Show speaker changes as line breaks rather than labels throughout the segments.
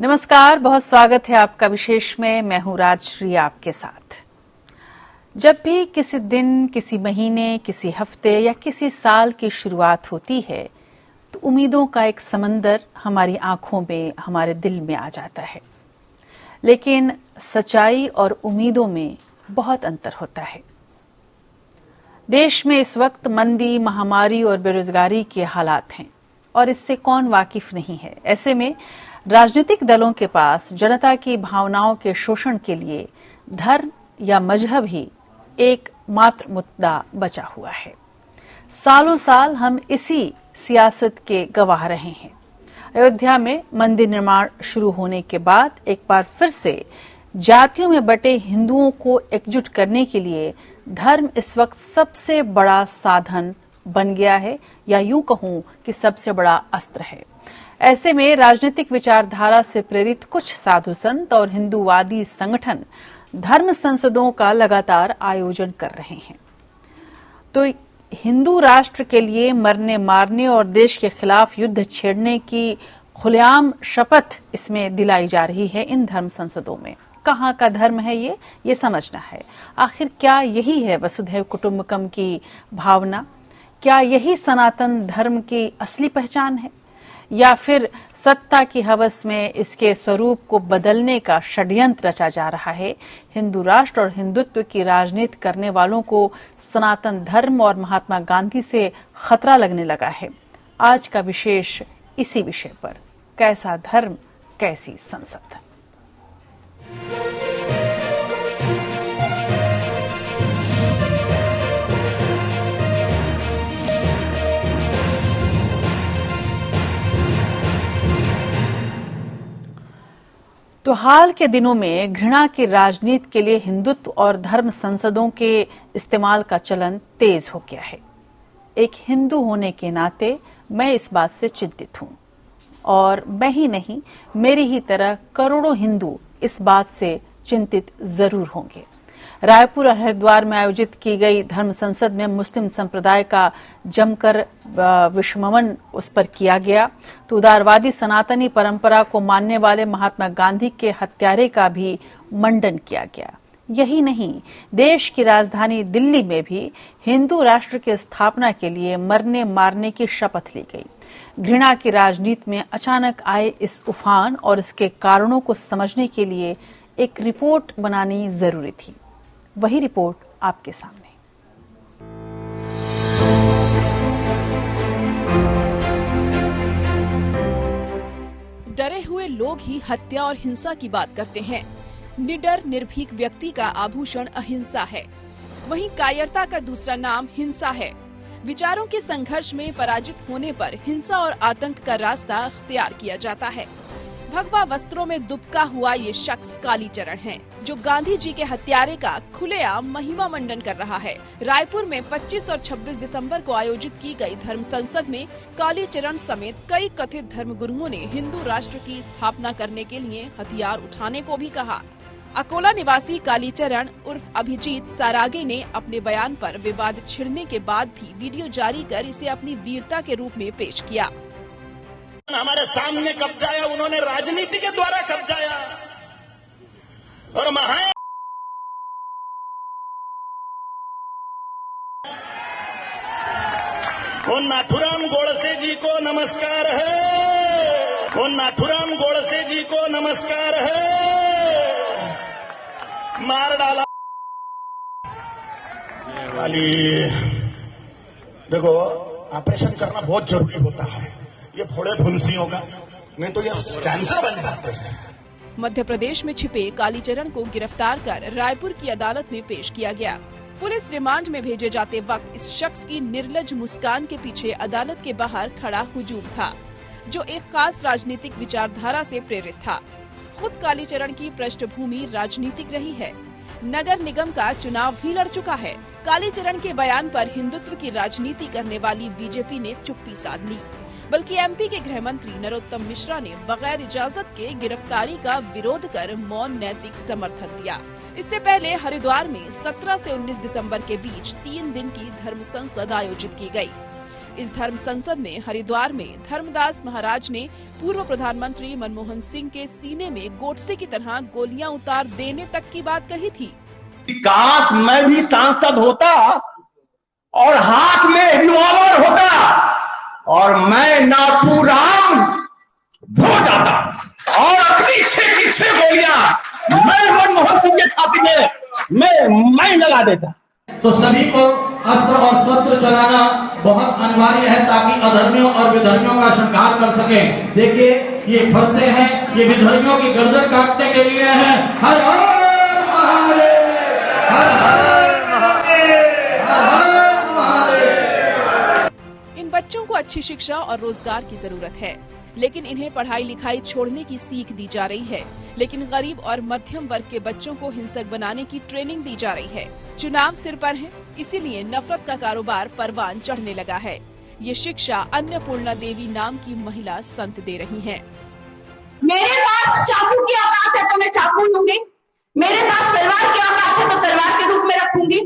नमस्कार, बहुत स्वागत है आपका विशेष में। मैं हूं राजश्री आपके साथ। जब भी किसी दिन, किसी महीने, किसी हफ्ते या किसी साल की शुरुआत होती है तो उम्मीदों का एक समंदर हमारी आंखों में, हमारे दिल में आ जाता है। लेकिन सच्चाई और उम्मीदों में बहुत अंतर होता है। देश में इस वक्त मंदी, महामारी और बेरोजगारी के हालात हैं और इससे कौन वाकिफ नहीं है। ऐसे में राजनीतिक दलों के पास जनता की भावनाओं के शोषण के लिए धर्म या मजहब ही एक मात्र मुद्दा बचा हुआ है। सालों साल हम इसी सियासत के गवाह रहे हैं। अयोध्या में मंदिर निर्माण शुरू होने के बाद एक बार फिर से जातियों में बटे हिंदुओं को एकजुट करने के लिए धर्म इस वक्त सबसे बड़ा साधन बन गया है, या यूं कहूं कि सबसे बड़ा अस्त्र है। ऐसे में राजनीतिक विचारधारा से प्रेरित कुछ साधु संत और हिंदूवादी संगठन धर्म संसदों का लगातार आयोजन कर रहे हैं। तो हिंदू राष्ट्र के लिए मरने मारने और देश के खिलाफ युद्ध छेड़ने की खुलेआम शपथ इसमें दिलाई जा रही है। इन धर्म संसदों में कहाँ का धर्म है ये समझना है। आखिर क्या यही है वसुधैव कुटुंबकम की भावना? क्या यही सनातन धर्म की असली पहचान है, या फिर सत्ता की हवस में इसके स्वरूप को बदलने का षड्यंत्र रचा जा रहा है? हिंदू राष्ट्र और हिंदुत्व की राजनीति करने वालों को सनातन धर्म और महात्मा गांधी से खतरा लगने लगा है। आज का विशेष इसी विषय पर, कैसा धर्म कैसी संसद। तो हाल के दिनों में घृणा की राजनीति के लिए हिंदुत्व और धर्म संसदों के इस्तेमाल का चलन तेज हो गया है। एक हिंदू होने के नाते मैं इस बात से चिंतित हूं, और मैं ही नहीं, मेरी ही तरह करोड़ों हिंदू इस बात से चिंतित जरूर होंगे। रायपुर और हरिद्वार में आयोजित की गई धर्म संसद में मुस्लिम संप्रदाय का जमकर विषमन उस पर किया गया, तो उदारवादी सनातनी परंपरा को मानने वाले महात्मा गांधी के हत्यारे का भी मंडन किया गया। यही नहीं, देश की राजधानी दिल्ली में भी हिंदू राष्ट्र की स्थापना के लिए मरने मारने की शपथ ली गई। घृणा की राजनीति में अचानक आए इस उफान और इसके कारणों को समझने के लिए एक रिपोर्ट बनानी जरूरी थी। वही रिपोर्ट आपके सामने।
डरे हुए लोग ही हत्या और हिंसा की बात करते हैं। निडर निर्भीक व्यक्ति का आभूषण अहिंसा है, वहीं कायरता का दूसरा नाम हिंसा है। विचारों के संघर्ष में पराजित होने पर हिंसा और आतंक का रास्ता अख्तियार किया जाता है। भगवा वस्त्रों में दुबका हुआ ये शख्स कालीचरण है, जो गांधी जी के हत्यारे का खुलेआम महिमा मंडन कर रहा है। रायपुर में 25 और 26 दिसंबर को आयोजित की गई धर्म संसद में कालीचरण समेत कई कथित धर्मगुरुओं ने हिंदू राष्ट्र की स्थापना करने के लिए हथियार उठाने को भी कहा। अकोला निवासी कालीचरण उर्फ अभिजीत सारागे ने अपने बयान पर विवाद छिड़ने के बाद भी वीडियो जारी कर इसे अपनी वीरता के रूप में पेश किया।
हमारे सामने कब्जाया, उन्होंने राजनीति के द्वारा कब्जाया, और उन नाथुराम गोडसे जी को नमस्कार है, उन नाथुराम गोडसे जी को नमस्कार है। मार डाला वाली। देखो, ऑपरेशन करना बहुत जरूरी होता है, ये फोड़े फुंसियों का, नहीं तो ये कैंसर बन जाते हैं।
मध्य प्रदेश में छिपे कालीचरण को गिरफ्तार कर रायपुर की अदालत में पेश किया गया। पुलिस रिमांड में भेजे जाते वक्त इस शख्स की निर्लज मुस्कान के पीछे अदालत के बाहर खड़ा हुजूम था, जो एक खास राजनीतिक विचारधारा से प्रेरित था। खुद कालीचरण की पृष्ठभूमि राजनीतिक रही है, नगर निगम का चुनाव भी लड़ चुका है। कालीचरण के बयान पर हिंदुत्व की राजनीति करने वाली बीजेपी ने चुप्पी साध ली, बल्कि एमपी के गृह मंत्री नरोत्तम मिश्रा ने बगैर इजाजत के गिरफ्तारी का विरोध कर मौन नैतिक समर्थन दिया। इससे पहले हरिद्वार में 17 से 19 दिसंबर के बीच 3 दिन की धर्म संसद आयोजित की गई। इस धर्म संसद में हरिद्वार में धर्मदास महाराज ने पूर्व प्रधानमंत्री मनमोहन सिंह के सीने में गोडसे की तरह गोलियां उतार देने तक की बात कही थी।
काश मैं भी सांसद होता और हाथ में रिवॉल्वर होता और मैं नाथूराम हो जाता और अपनी 6 की 6 गोलियां मैं मनमोहन सिंह के छाती में मैं लगा देता।
तो सभी को अस्त्र और शस्त्र चलाना बहुत अनिवार्य है ताकि अधर्मियों और विधर्मियों का संहार कर सकें। देखिए ये फरसे हैं, ये विधर्मियों की गर्दन काटने के लिए हैं। हर हर महादेव, हर हर महादेव, हर हर महादेव।
इन बच्चों को अच्छी शिक्षा और रोजगार की जरूरत है, लेकिन इन्हें पढ़ाई लिखाई छोड़ने की सीख दी जा रही है। लेकिन गरीब और मध्यम वर्ग के बच्चों को हिंसक बनाने की ट्रेनिंग दी जा रही है। चुनाव सिर पर है, इसीलिए नफरत का कारोबार परवान चढ़ने लगा है। ये शिक्षा अन्नपूर्णा देवी नाम की महिला संत दे रही हैं।
मेरे पास चाकू की औकात है तो मैं चाकू लूंगी, मेरे पास तलवार की औकात है तो तलवार के रूप में रखूंगी,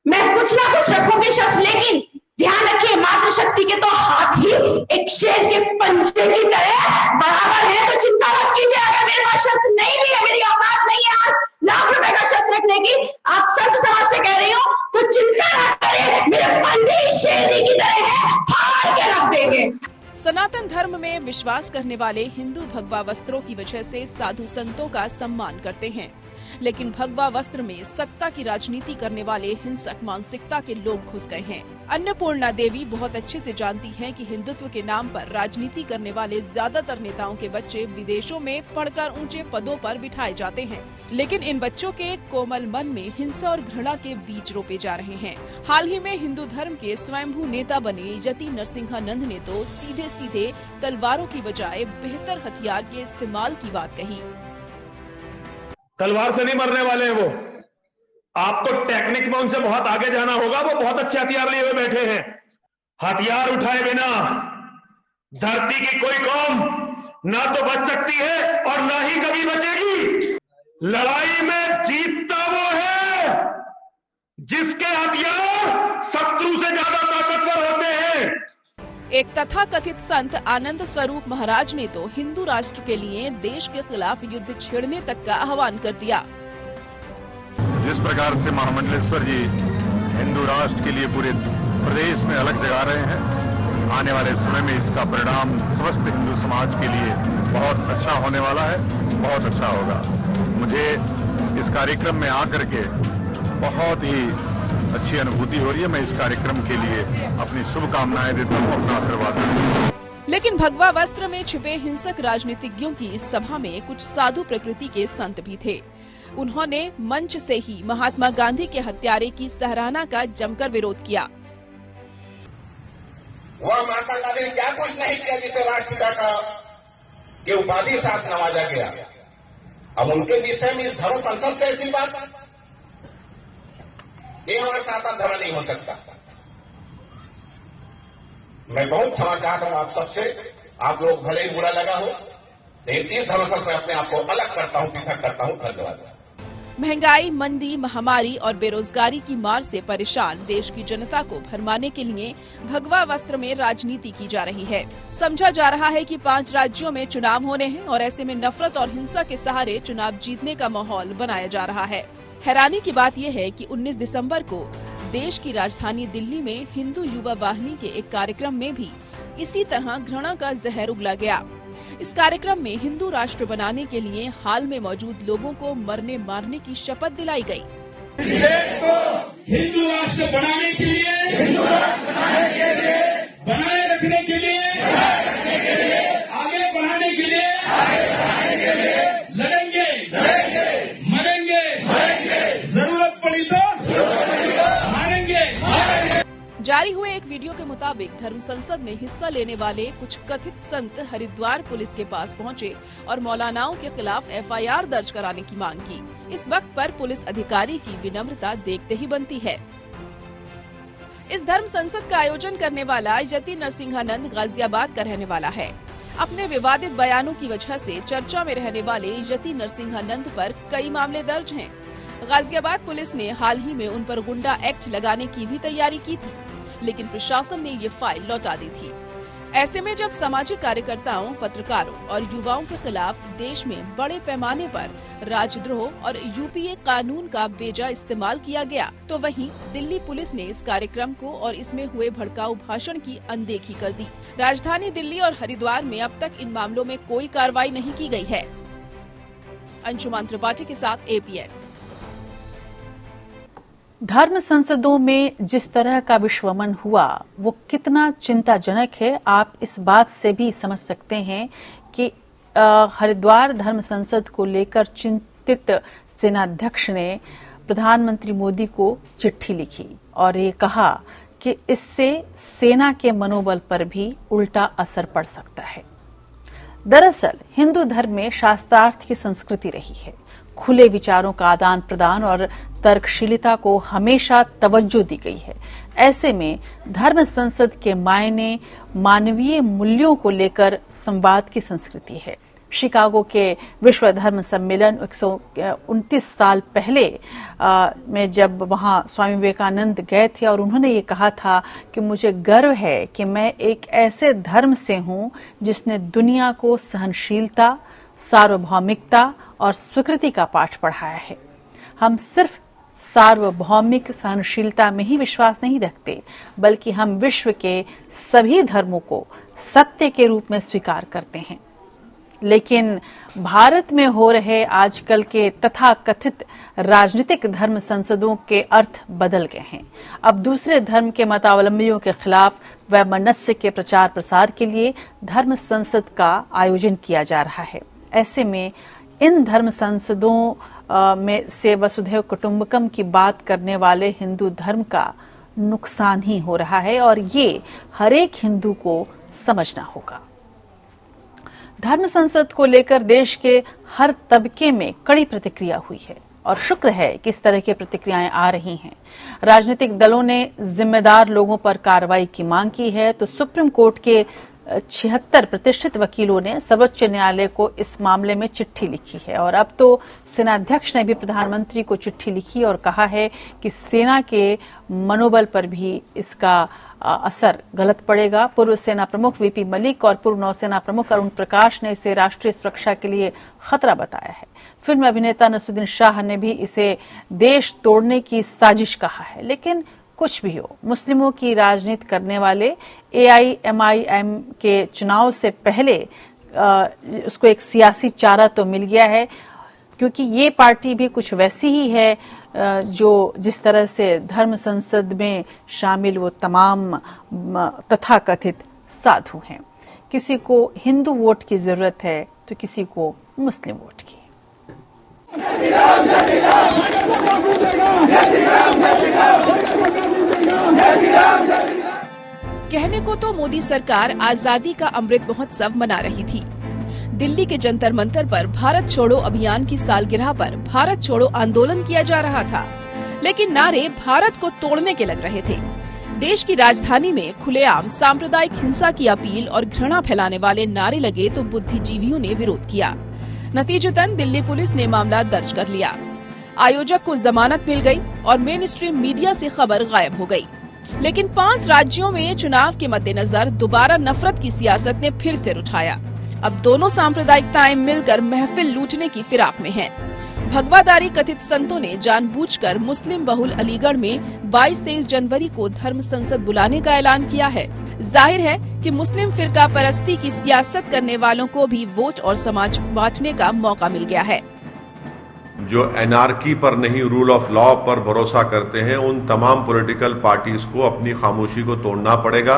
मैं कुछ ना कुछ रखूंगी शस्त्र। लेकिन ध्यान रखिए, मातृशक्ति के तो हाथ ही एक शेर के पंजे की तरह बराबर है। तो चिंता मत कीजिए, अगर मेरे पास शस्त्र नहीं भी है, मेरी औकात नहीं है आज लाख रुपए का शस्त्र रखने की, आप संत समाज से कह रही हो, तो चिंता ना करें, मेरे पंजे ही शेरनी की तरह है, फाड़ के रख देंगे।
सनातन धर्म में विश्वास करने वाले हिंदू भगवा वस्त्रों की वजह से साधु संतों का सम्मान करते हैं, लेकिन भगवा वस्त्र में सत्ता की राजनीति करने वाले हिंसक मानसिकता के लोग घुस गए हैं। अन्नपूर्णा देवी बहुत अच्छे से जानती हैं कि हिंदुत्व के नाम पर राजनीति करने वाले ज्यादातर नेताओं के बच्चे विदेशों में पढ़कर ऊंचे पदों पर बिठाए जाते हैं, लेकिन इन बच्चों के कोमल मन में हिंसा और घृणा के बीज रोपे जा रहे हैं। हाल ही में हिंदू धर्म के स्वयंभू नेता बने यति नरसिंहानंद ने तो सीधे सीधे तलवारों की बजाय बेहतर हथियार के इस्तेमाल की बात कही।
तलवार से नहीं मरने वाले हैं वो, आपको टेक्निक में उनसे बहुत आगे जाना होगा। वो बहुत अच्छे हथियार लिए हुए बैठे हैं। हथियार उठाए बिना धरती की कोई कौम ना तो बच सकती है और ना ही कभी बचेगी। लड़ाई में जीतता वो है जिसके हथियार शत्रु से ज्यादा ताकतवर होते हैं।
एक तथाकथित संत आनंद स्वरूप महाराज ने तो हिंदू राष्ट्र के लिए देश के खिलाफ युद्ध छेड़ने तक का आह्वान कर दिया।
जिस प्रकार से महामंडलेश्वर जी हिंदू राष्ट्र के लिए पूरे प्रदेश में अलग जगा रहे हैं, आने वाले समय में इसका परिणाम समस्त हिंदू समाज के लिए बहुत अच्छा होने वाला है, बहुत अच्छा होगा। मुझे इस कार्यक्रम में आकर के बहुत ही अच्छी अनुभूति हो रही है। मैं इस कार्यक्रम के लिए अपनी शुभकामनाएं देता हूँ, अपना आशीर्वाद देता हूँ।
लेकिन भगवा वस्त्र में छिपे हिंसक राजनीतिज्ञों की इस सभा में कुछ साधु प्रकृति के संत भी थे। उन्होंने मंच से ही महात्मा गांधी के हत्यारे की सराहना का जमकर विरोध किया।
वह महात्मा गांधी ने क्या कुछ नहीं किया जिसे राष्ट्रपिता का के उपाधि साथ नवाजा गया। अब उनके विषय में इस धर्म संसद से ऐसी बात, ये हमारा सनातन धर्म नहीं हो सकता। मैं बहुत क्षमा चाहता हूं आप सबसे, आप लोग भले ही बुरा लगा हो, लेकिन तीन धर्म संसद में अपने आप को अलग करता हूं, पृथक करता हूं। धन्यवाद।
महंगाई, मंदी, महामारी और बेरोजगारी की मार से परेशान देश की जनता को भरमाने के लिए भगवा वस्त्र में राजनीति की जा रही है। समझा जा रहा है कि 5 राज्यों में चुनाव होने हैं और ऐसे में नफरत और हिंसा के सहारे चुनाव जीतने का माहौल बनाया जा रहा है। हैरानी की बात यह है कि 19 दिसंबर को देश की राजधानी दिल्ली में हिंदू युवा वाहिनी के एक कार्यक्रम में भी इसी तरह घृणा का जहर उगला गया। इस कार्यक्रम में हिंदू राष्ट्र बनाने के लिए हाल में मौजूद लोगों को मरने मारने की शपथ दिलाई गई।
इस देश को हिंदू राष्ट्र बनाने के लिए, बनाए रखने के लिए, आगे बढ़ाने के लिए लड़ेंगे, मरेंगे, जरूरत पड़ी तो मारेंगे।
जारी हुए एक वीडियो के मुताबिक धर्म संसद में हिस्सा लेने वाले कुछ कथित संत हरिद्वार पुलिस के पास पहुंचे और मौलानाओं के खिलाफ FIR दर्ज कराने की मांग की। इस वक्त पर पुलिस अधिकारी की विनम्रता देखते ही बनती है। इस धर्म संसद का आयोजन करने वाला यति नरसिंहानंद गाजियाबाद का रहने वाला है। अपने विवादित बयानों की वजह से चर्चा में रहने वाले यति नरसिंहानंद पर कई मामले दर्ज हैं। गाजियाबाद पुलिस ने हाल ही में उन पर गुंडा एक्ट लगाने की भी तैयारी की थी, लेकिन प्रशासन ने ये फाइल लौटा दी थी। ऐसे में जब सामाजिक कार्यकर्ताओं, पत्रकारों और युवाओं के खिलाफ देश में बड़े पैमाने पर राजद्रोह और यूपीए कानून का बेजा इस्तेमाल किया गया, तो वहीं दिल्ली पुलिस ने इस कार्यक्रम को और इसमें हुए भड़काऊ भाषण की अनदेखी कर दी। राजधानी दिल्ली और हरिद्वार में अब तक इन मामलों में कोई कार्रवाई नहीं की गई है। अंशुमान त्रिपाठी के साथ APN।
धर्म संसदों में जिस तरह का विश्वमन हुआ वो कितना चिंताजनक है, आप इस बात से भी समझ सकते हैं कि हरिद्वार धर्म संसद को लेकर चिंतित सेनाध्यक्ष ने प्रधानमंत्री मोदी को चिट्ठी लिखी और ये कहा कि इससे सेना के मनोबल पर भी उल्टा असर पड़ सकता है। दरअसल हिंदू धर्म में शास्त्रार्थ की संस्कृति रही है। खुले विचारों का आदान प्रदान और तर्कशीलता को हमेशा तवज्जो दी गई है। ऐसे में धर्म संसद के मायने मानवीय मूल्यों को लेकर संवाद की संस्कृति है। शिकागो के विश्व धर्म सम्मेलन 129 साल पहले में जब वहां स्वामी विवेकानंद गए थे और उन्होंने ये कहा था कि मुझे गर्व है कि मैं एक ऐसे धर्म से हूं जिसने दुनिया को सहनशीलता, सार्वभौमिकता और स्वीकृति का पाठ पढ़ाया है। हम सिर्फ सार्वभौमिक सहनशीलता में ही विश्वास नहीं रखते, बल्कि हम विश्व के सभी धर्मों को सत्य के रूप में स्वीकार करते हैं। लेकिन भारत में हो रहे आजकल के तथाकथित राजनीतिक धर्म संसदों के अर्थ बदल गए हैं। अब दूसरे धर्म के मतावलंबियों के खिलाफ वैमनस्य के प्रचार प्रसार के लिए धर्म संसद का आयोजन किया जा रहा है। ऐसे में इन धर्म संसदों में से वसुधैव कुटुंबकम की बात करने वाले हिंदू धर्म का नुकसान ही हो रहा है और ये हर एक हिंदू को समझना होगा। धर्म संसद को लेकर देश के हर तबके में कड़ी प्रतिक्रिया हुई है और शुक्र है कि इस तरह की प्रतिक्रियाएं आ रही हैं। राजनीतिक दलों ने जिम्मेदार लोगों पर कार्रवाई की मांग की है तो सुप्रीम कोर्ट के 76 प्रतिष्ठित वकीलों ने सर्वोच्च न्यायालय को इस मामले में चिट्ठी लिखी है और अब तो सेनाध्यक्ष ने भी प्रधानमंत्री को चिट्ठी लिखी और कहा है कि सेना के मनोबल पर भी इसका असर गलत पड़ेगा। पूर्व सेना प्रमुख VP मलिक और पूर्व नौसेना प्रमुख अरुण प्रकाश ने इसे राष्ट्रीय सुरक्षा के लिए खतरा बताया है। फिल्म अभिनेता नसरुद्दीन शाह ने भी इसे देश तोड़ने की साजिश कहा है। लेकिन कुछ भी हो, मुस्लिमों की राजनीति करने वाले AIMIM के चुनाव से पहले उसको एक सियासी चारा तो मिल गया है, क्योंकि ये पार्टी भी कुछ वैसी ही है जो जिस तरह से धर्म संसद में शामिल वो तमाम तथाकथित साधु हैं। किसी को हिंदू वोट की जरूरत है तो किसी को मुस्लिम वोट की।
कहने को तो मोदी सरकार आजादी का अमृत महोत्सव मना रही थी। दिल्ली के जंतर मंतर पर भारत छोड़ो अभियान की सालगिरह पर भारत छोड़ो आंदोलन किया जा रहा था, लेकिन नारे भारत को तोड़ने के लग रहे थे। देश की राजधानी में खुलेआम सांप्रदायिक हिंसा की अपील और घृणा फैलाने वाले नारे लगे तो बुद्धिजीवियों ने विरोध किया। नतीजतन दिल्ली पुलिस ने मामला दर्ज कर लिया। आयोजक को जमानत मिल गई और मेन स्ट्रीम मीडिया से खबर गायब हो गई। लेकिन 5 राज्यों में चुनाव के मद्देनजर दोबारा नफरत की सियासत ने फिर सिर उठाया। अब दोनों सांप्रदायिकताएं मिलकर महफिल लूटने की फिराक में हैं। भगवादारी कथित संतों ने जानबूझकर मुस्लिम बहुल अलीगढ़ में 22-23 जनवरी को धर्म संसद बुलाने का ऐलान किया है। जाहिर है कि मुस्लिम फिरका परस्ती की सियासत करने वालों को भी वोट और समाज बांटने का मौका मिल गया है।
जो एनार्की पर नहीं, रूल ऑफ लॉ पर भरोसा करते हैं, उन तमाम पॉलिटिकल पार्टीज को अपनी खामोशी को तोड़ना पड़ेगा,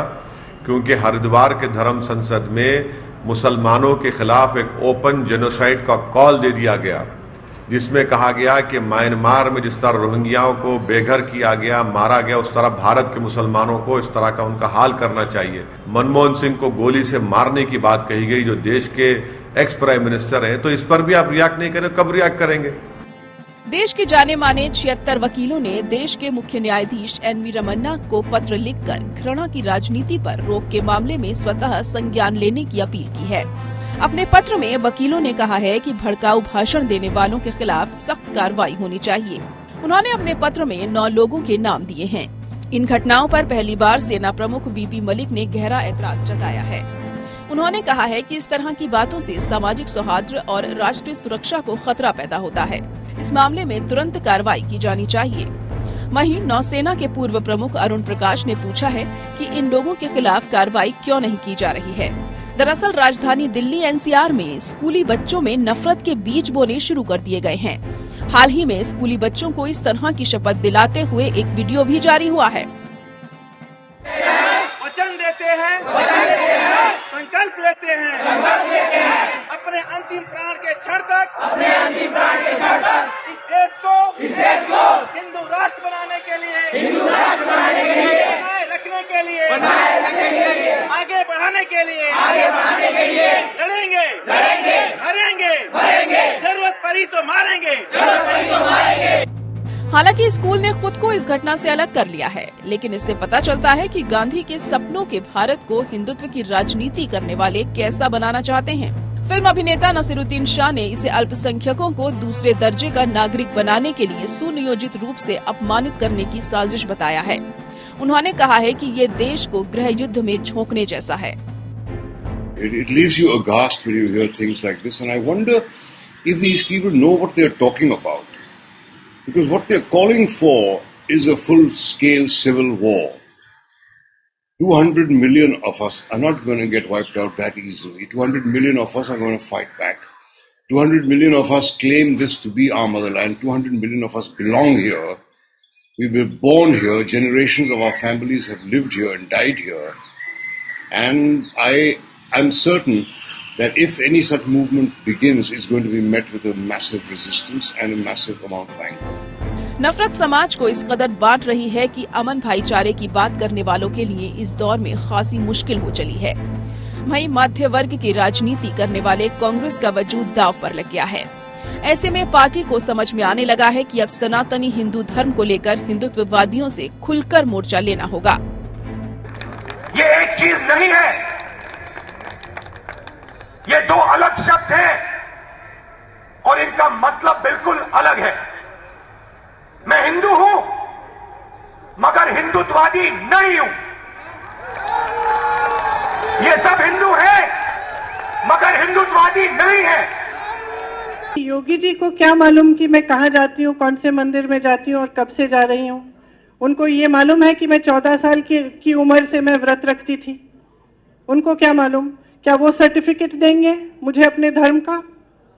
क्योंकि हरिद्वार के धर्म संसद में मुसलमानों के खिलाफ एक ओपन जेनोसाइड का कॉल दे दिया गया, जिसमें कहा गया कि म्यांमार में जिस तरह रोहिंग्याओं को बेघर किया गया, मारा गया, उस तरह भारत के मुसलमानों को इस तरह का उनका हाल करना चाहिए। मनमोहन सिंह को गोली से मारने की बात कही गई, जो देश के एक्स प्राइम मिनिस्टर हैं, तो इस पर भी आप रिएक्ट नहीं करें, कब रिएक्ट करेंगे?
देश के जाने माने 76 वकीलों ने देश के मुख्य न्यायाधीश NV रमन्ना को पत्र लिखकर घृणा की राजनीति पर रोक के मामले में स्वतः संज्ञान लेने की अपील की है। अपने पत्र में वकीलों ने कहा है कि भड़काऊ भाषण देने वालों के खिलाफ सख्त कार्रवाई होनी चाहिए। उन्होंने अपने पत्र में 9 लोगों के नाम दिए हैं। इन घटनाओं पर पहली बार सेना प्रमुख वीपी मलिक ने गहरा ऐतराज जताया है। उन्होंने कहा है कि इस तरह की बातों से सामाजिक सौहार्द और राष्ट्रीय सुरक्षा को खतरा पैदा होता है। इस मामले में तुरंत कार्रवाई की जानी चाहिए। वहीं नौसेना के पूर्व प्रमुख अरुण प्रकाश ने पूछा है कि इन लोगों के खिलाफ कार्रवाई क्यों नहीं की जा रही है। दरअसल राजधानी दिल्ली एनसीआर में स्कूली बच्चों में नफरत के बीज बोने शुरू कर दिए गए हैं। हाल ही में स्कूली बच्चों को इस तरह की शपथ दिलाते हुए एक वीडियो भी जारी हुआ है।
वचन देते हैं, संकल्प लेते हैं, अपने अंतिम प्राण के क्षण तक इस देश को हिंदू राष्ट्र बनाने के लिए, बनाए रखने के लिए, आगे बढ़ाने के लिए लड़ेंगे, मरेंगे, जरूरत पड़ी तो मारेंगे।
हालांकि स्कूल ने खुद को इस घटना से अलग कर लिया है, लेकिन इससे पता चलता है कि गांधी के सपनों के भारत को हिंदुत्व की राजनीति करने वाले कैसा बनाना चाहते हैं। फिल्म अभिनेता नसीरुद्दीन शाह ने इसे अल्पसंख्यकों को दूसरे दर्जे का नागरिक बनाने के लिए सुनियोजित रूप से अपमानित करने की साजिश बताया है। उन्होंने कहा है कि ये देश को गृह युद्ध में झोंकने जैसा है।
It leaves you aghast when you hear things like this, and I wonder if these people know what they are talking about. Because what they're calling for is a full-scale civil war. 200 million of us are not going to get wiped out that easily. 200 million of us are going to fight back. 200 million of us claim this to be our motherland. 200 million of us belong here. We were born here. Generations of our families have lived here and died here. And I'm certain that if any such movement begins, it's going to be met with a massive resistance and a massive amount of anger.
नफरत समाज को इस कदर बांट रही है कि अमन भाईचारे की बात करने वालों के लिए इस दौर में खासी मुश्किल हो चली है। वहीं मध्य वर्ग की राजनीति करने वाले कांग्रेस का वजूद दांव पर लग गया है। ऐसे में पार्टी को समझ में आने लगा है कि अब सनातनी हिंदू धर्म को लेकर हिंदुत्ववादियों से खुलकर मोर्चा लेना होगा।
ये एक चीज नहीं है, ये दो अलग शब्द हैं और इनका मतलब बिल्कुल अलग है। मैं हिंदू हूं मगर हिंदुत्ववादी नहीं हूं। ये सब हिंदू हैं मगर हिंदुत्ववादी नहीं है।
योगी जी को क्या मालूम कि मैं कहां जाती हूं, कौन से मंदिर में जाती हूं और कब से जा रही हूं। उनको ये मालूम है कि मैं 14 साल की उम्र से मैं व्रत रखती थी। उनको क्या मालूम, क्या वो सर्टिफिकेट देंगे मुझे अपने धर्म का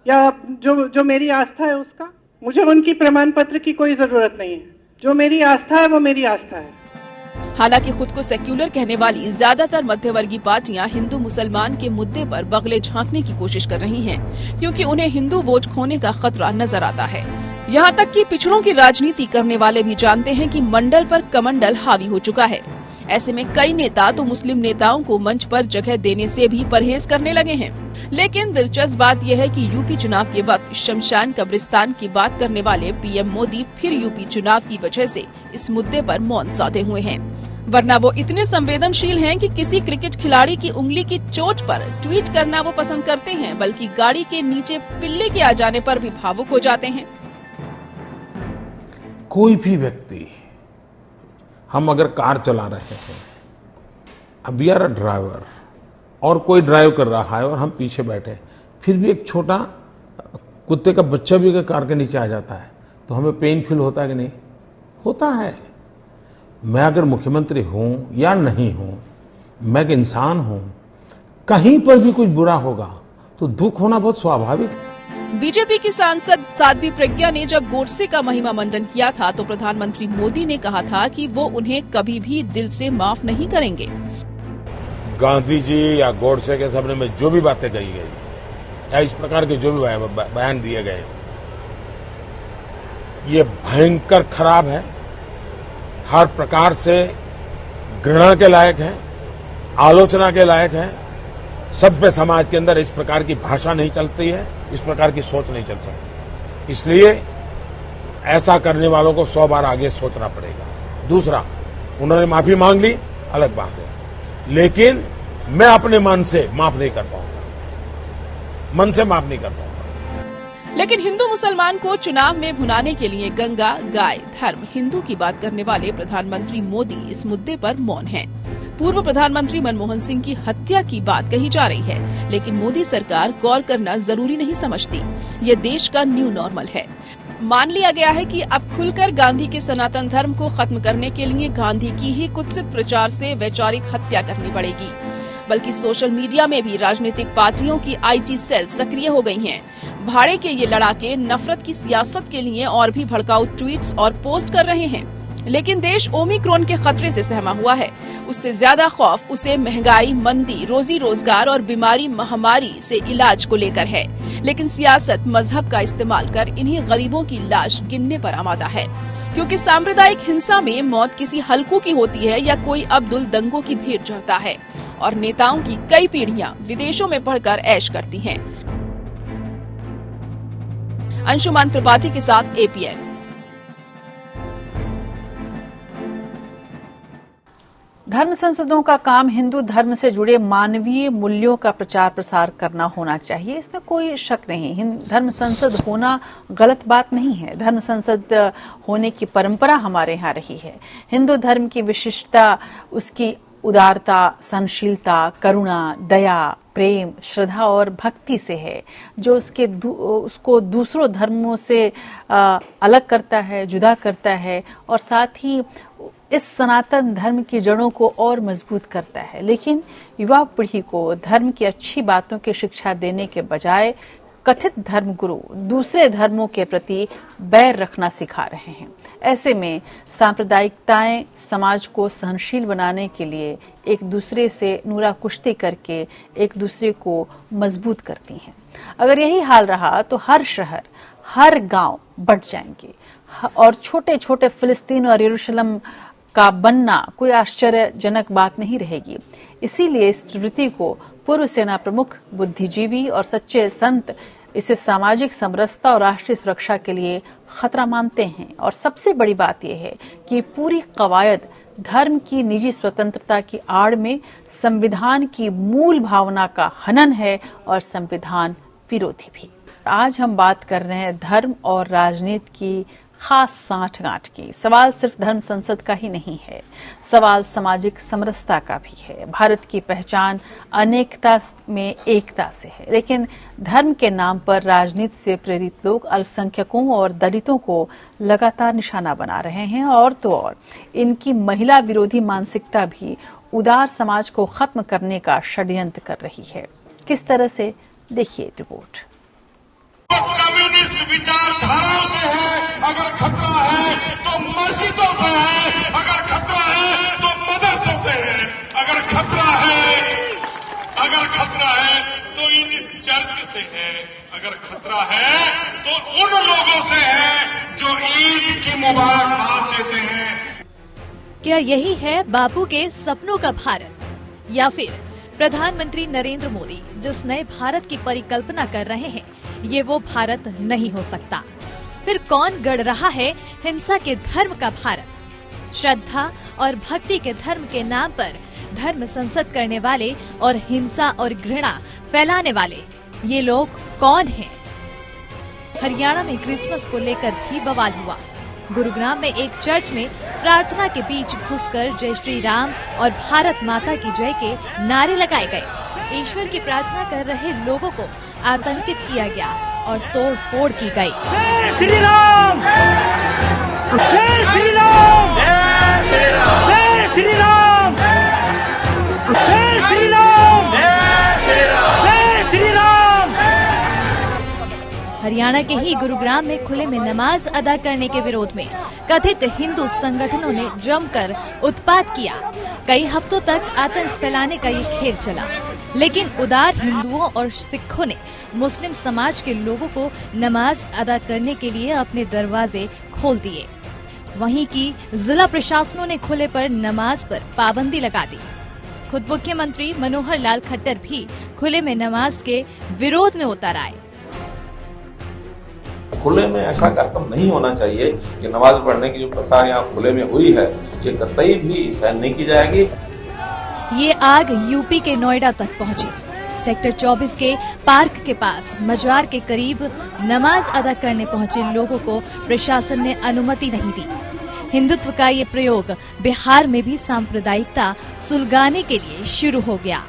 या जो मेरी आस्था है उसका? मुझे उनकी प्रमाण पत्र की कोई जरूरत नहीं है। जो मेरी आस्था है वो मेरी आस्था है।
हालांकि खुद को सेक्युलर कहने वाली ज्यादातर मध्यवर्गीय पार्टियां हिंदू मुसलमान के मुद्दे पर बगले झांकने की कोशिश कर रही हैं, क्योंकि उन्हें हिंदू वोट खोने का खतरा नजर आता है। यहाँ तक कि पिछड़ों की राजनीति करने वाले भी जानते हैं कि मंडल पर कमंडल हावी हो चुका है। ऐसे में कई नेता तो मुस्लिम नेताओं को मंच पर जगह देने से भी परहेज करने लगे हैं। लेकिन दिलचस्प बात यह है कि यूपी चुनाव के वक्त शमशान कब्रिस्तान की बात करने वाले पीएम मोदी फिर यूपी चुनाव की वजह से इस मुद्दे पर मौन साधे हुए हैं। वरना वो इतने संवेदनशील हैं कि किसी क्रिकेट खिलाड़ी की उंगली की चोट पर ट्वीट करना वो पसंद करते हैं, बल्कि गाड़ी के नीचे पिल्ले के आ जाने पर भी भावुक हो जाते हैं।
कोई भी व्यक्ति, हम अगर कार चला रहे हैं, अब वी आर अ ड्राइवर और कोई ड्राइव कर रहा है और हम पीछे बैठे, फिर भी एक छोटा कुत्ते का बच्चा भी अगर कार के नीचे आ जाता है तो हमें पेन फील होता है कि नहीं? होता है। मैं अगर मुख्यमंत्री हूं या नहीं हूं, मैं एक इंसान हूं, कहीं पर भी कुछ बुरा होगा तो दुख होना बहुत स्वाभाविक है।
बीजेपी की सांसद साध्वी प्रज्ञा ने जब गोडसे का महिमा मंडन किया था तो प्रधानमंत्री मोदी ने कहा था कि वो उन्हें कभी भी दिल से माफ नहीं करेंगे।
गांधी जी या गोडसे के सामने में जो भी बातें कही गई या इस प्रकार के जो भी बयान दिए गए, ये भयंकर खराब है, हर प्रकार से घृणा के लायक है, आलोचना के लायक है। सभ्य समाज के अंदर इस प्रकार की भाषा नहीं चलती है, इस प्रकार की सोच नहीं चल सकती। इसलिए ऐसा करने वालों को 100 बार आगे सोचना पड़ेगा। दूसरा, उन्होंने माफी मांग ली, अलग बात है, लेकिन मैं अपने मन से माफ नहीं कर पाऊंगा, मन से माफ नहीं कर पाऊंगा।
लेकिन हिंदू मुसलमान को चुनाव में भुनाने के लिए गंगा, गाय, धर्म, हिंदू की बात करने वाले प्रधानमंत्री मोदी इस मुद्दे पर मौन हैं। पूर्व प्रधानमंत्री मनमोहन सिंह की हत्या की बात कही जा रही है, लेकिन मोदी सरकार गौर करना जरूरी नहीं समझती। ये देश का न्यू नॉर्मल है। मान लिया गया है कि अब खुलकर गांधी के सनातन धर्म को खत्म करने के लिए गांधी की ही कुत्सित प्रचार से वैचारिक हत्या करनी पड़ेगी। बल्कि सोशल मीडिया में भी राजनीतिक पार्टियों की IT सेल सक्रिय हो गई हैं। भाड़े के ये लड़ाके नफरत की सियासत के लिए और भी भड़काऊ ट्वीट्स और पोस्ट कर रहे हैं। लेकिन देश ओमिक्रॉन के खतरे से सहमा हुआ है। उससे ज्यादा खौफ उसे महंगाई, मंदी, रोजी रोजगार और बीमारी महामारी से इलाज को लेकर है। लेकिन सियासत मजहब का इस्तेमाल कर इन्हीं गरीबों की लाश गिनने पर आमादा है, क्योंकि सांप्रदायिक हिंसा में मौत किसी हल्कों की होती है या कोई अब्दुल दंगों की भेंट चढ़ता है और नेताओं की कई पीढ़ियां विदेशों में पढ़कर ऐश करती हैं। अंशुमान त्रिपाठी के साथ APN।
धर्म संसदों का काम हिंदू धर्म से जुड़े मानवीय मूल्यों का प्रचार प्रसार करना होना चाहिए, इसमें कोई शक नहीं। धर्म संसद होना गलत बात नहीं है। धर्म संसद होने की परंपरा हमारे यहाँ रही है। हिंदू धर्म की विशिष्टता उसकी उदारता, सहनशीलता, करुणा, दया, प्रेम, श्रद्धा और भक्ति से है, जो उसको दूसरों धर्मों से अलग करता है, जुदा करता है और साथ ही इस सनातन धर्म की जड़ों को और मजबूत करता है। लेकिन युवा पीढ़ी को धर्म की अच्छी बातों की शिक्षा देने के बजाय कथित धर्मगुरु दूसरे धर्मों के प्रति बैर रखना सिखा रहे हैं। ऐसे में सांप्रदायिकताएं समाज को सहनशील बनाने के लिए एक दूसरे से नूरा कुश्ती करके एक दूसरे को मजबूत करती हैं। अगर यही हाल रहा तो हर शहर, हर गांव बंट जाएंगे और छोटे छोटे फिलिस्तीन और यरूशलेम का बनना कोई आश्चर्यजनक बात नहीं रहेगी। इसीलिए इस प्रवृत्ति को पूर्व सेना प्रमुख, बुद्धिजीवी और सच्चे संत इसे सामाजिक समरसता और राष्ट्रीय सुरक्षा के लिए खतरा मानते हैं। और सबसे बड़ी बात यह है कि पूरी कवायद धर्म की निजी स्वतंत्रता की आड़ में संविधान की मूल भावना का हनन है और संविधान विरोधी भी। आज हम बात कर रहे हैं धर्म और राजनीति की खास सांठगांठ की। सवाल सिर्फ धर्म संसद का ही नहीं है, सवाल सामाजिक समरसता का भी है। भारत की पहचान अनेकता में एकता से है, लेकिन धर्म के नाम पर राजनीति से प्रेरित लोग अल्पसंख्यकों और दलितों को लगातार निशाना बना रहे हैं। और तो और इनकी महिला विरोधी मानसिकता भी उदार समाज को खत्म करने का षड्यंत्र कर रही है। किस तरह से, देखिए रिपोर्ट।
कम्युनिस्ट विचारधाराओं से है, अगर खतरा है तो मस्जिदों से है, अगर खतरा है तो मदरसों से है, अगर खतरा है तो इन चर्च से है, अगर खतरा है तो उन लोगों से है जो ईद की मुबारकबाद देते हैं।
क्या यही है बापू के सपनों का भारत, या फिर प्रधानमंत्री नरेंद्र मोदी जिस नए भारत की परिकल्पना कर रहे हैं, ये वो भारत नहीं हो सकता? फिर कौन गढ़ रहा है हिंसा के धर्म का भारत? श्रद्धा और भक्ति के धर्म के नाम पर धर्म संसद करने वाले और हिंसा और घृणा फैलाने वाले ये लोग कौन हैं? हरियाणा में क्रिसमस को लेकर भी बवाल हुआ। गुरुग्राम में एक चर्च में प्रार्थना के बीच घुसकर जय श्री राम और भारत माता की जय के नारे लगाए गए। ईश्वर की प्रार्थना कर रहे लोगों को आतंकित किया गया और तोड़ फोड़ की गई।
जय श्री राम, जय श्री राम, जय श्री राम, जय श्री राम, जय श्री राम।
हरियाणा के ही गुरुग्राम में खुले में नमाज अदा करने के विरोध में कथित हिंदू संगठनों ने जमकर उत्पात किया। कई हफ्तों तक आतंक फैलाने का ये खेल चला, लेकिन उदार हिंदुओं और सिखों ने मुस्लिम समाज के लोगों को नमाज अदा करने के लिए अपने दरवाजे खोल दिए। वहीं की जिला प्रशासनों ने खुले पर नमाज पर पाबंदी लगा दी। खुद मुख्यमंत्री मनोहर लाल खट्टर भी खुले में नमाज के विरोध में उतर आए।
खुले में ऐसा कार्यक्रम नहीं होना चाहिए कि नमाज पढ़ने की जो प्रथा यहाँ खुले में हुई है, ये कतई भी सहन नहीं की जाएगी।
ये आग यूपी के नोएडा तक पहुंची। सेक्टर 24 के पार्क के पास मजार के करीब नमाज अदा करने पहुंचे लोगों को प्रशासन ने अनुमति नहीं दी। हिंदुत्व का ये प्रयोग बिहार में भी सांप्रदायिकता सुलगाने के लिए शुरू हो गया।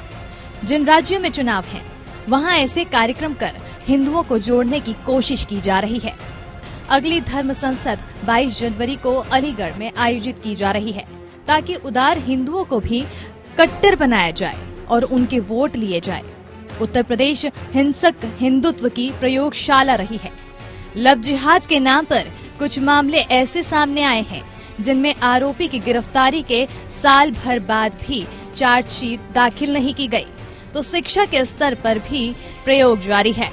जिन राज्यों में चुनाव हैं, वहां ऐसे कार्यक्रम कर हिंदुओं को जोड़ने की कोशिश की जा रही है। अगली धर्म संसद 22 जनवरी को अलीगढ़ में आयोजित की जा रही है, ताकि उदार हिंदुओं को भी कट्टर बनाया जाए और उनके वोट लिए जाए। उत्तर प्रदेश हिंसक हिंदुत्व की प्रयोगशाला रही है। लव जिहाद के नाम पर कुछ मामले ऐसे सामने आए हैं जिनमें आरोपी की गिरफ्तारी के साल भर बाद भी चार्जशीट दाखिल नहीं की गई, तो शिक्षा के स्तर पर भी प्रयोग जारी है।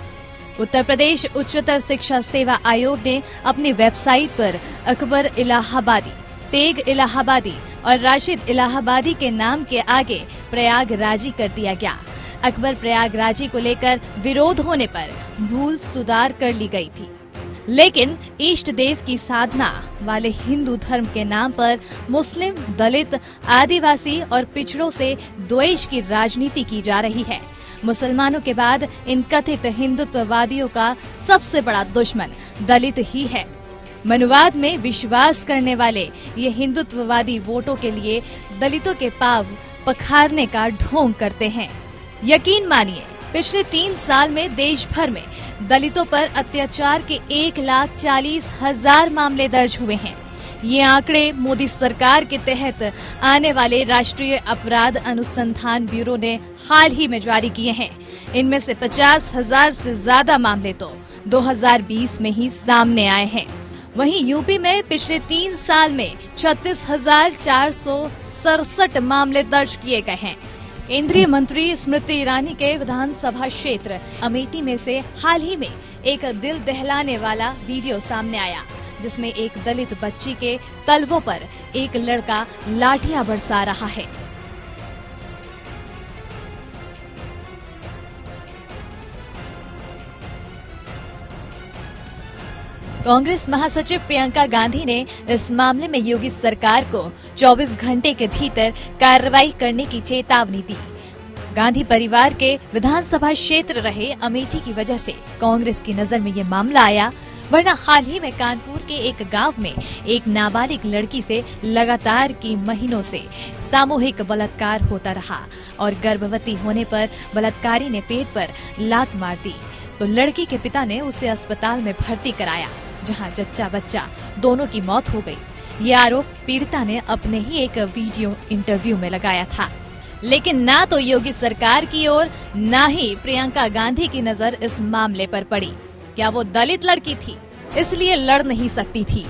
उत्तर प्रदेश उच्चतर शिक्षा सेवा आयोग ने अपनी वेबसाइट पर अकबर इलाहाबादी, तेग इलाहाबादी और राशिद इलाहाबादी के नाम के आगे प्रयागराजी कर दिया गया। अकबर प्रयागराजी को लेकर विरोध होने पर भूल सुधार कर ली गई थी, लेकिन इष्ट देव की साधना वाले हिंदू धर्म के नाम पर मुस्लिम, दलित, आदिवासी और पिछड़ों से द्वेष की राजनीति की जा रही है। मुसलमानों के बाद इन कथित हिंदुत्ववादियों का सबसे बड़ा दुश्मन दलित ही है। मनुवाद में विश्वास करने वाले ये हिंदुत्ववादी वोटों के लिए दलितों के पांव पखारने का ढोंग करते हैं। यकीन मानिए, पिछले 3 साल में देश भर में दलितों पर अत्याचार के 1,40,000 मामले दर्ज हुए हैं। ये आंकड़े मोदी सरकार के तहत आने वाले राष्ट्रीय अपराध अनुसंधान ब्यूरो ने हाल ही में जारी किए हैं। इनमें से 50,000 से ज्यादा मामले तो 2020 में ही सामने आए हैं। वहीं यूपी में पिछले 3 साल में 36,467 मामले दर्ज किए गए हैं। केंद्रीय मंत्री स्मृति ईरानी के विधानसभा क्षेत्र अमेठी में से हाल ही में एक दिल दहलाने वाला वीडियो सामने आया, जिसमें एक दलित बच्ची के तलवों पर एक लड़का लाठियां बरसा रहा है। कांग्रेस महासचिव प्रियंका गांधी ने इस मामले में योगी सरकार को 24 घंटे के भीतर कार्रवाई करने की चेतावनी दी। गांधी परिवार के विधानसभा क्षेत्र रहे अमेठी की वजह से कांग्रेस की नजर में ये मामला आया, वरना हाल ही में कानपुर के एक गांव में एक नाबालिग लड़की से लगातार की महीनों से सामूहिक बलात्कार होता रहा और गर्भवती होने पर बलात्कारी ने पेट पर लात मार दी, तो लड़की के पिता ने उसे अस्पताल में भर्ती कराया, जहां जच्चा बच्चा दोनों की मौत हो गई। ये आरोप पीड़िता ने अपने ही एक वीडियो इंटरव्यू में लगाया था। लेकिन ना तो योगी सरकार की ओर ना ही प्रियंका गांधी की नजर इस मामले पर पड़ी। क्या वो दलित लड़की थी इसलिए लड़ नहीं सकती थी,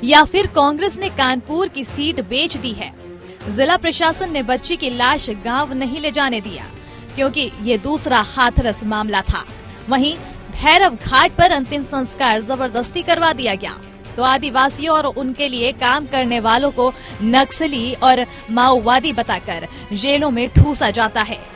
या फिर कांग्रेस ने कानपुर की सीट बेच दी है? जिला प्रशासन ने बच्ची की लाश गांव नहीं ले जाने दिया क्योंकि ये दूसरा हाथरस मामला था। वहीं भैरव घाट पर अंतिम संस्कार जबरदस्ती करवा दिया गया, तो आदिवासियों और उनके लिए काम करने वालों को नक्सली और माओवादी बताकर जेलों में ठूसा जाता है।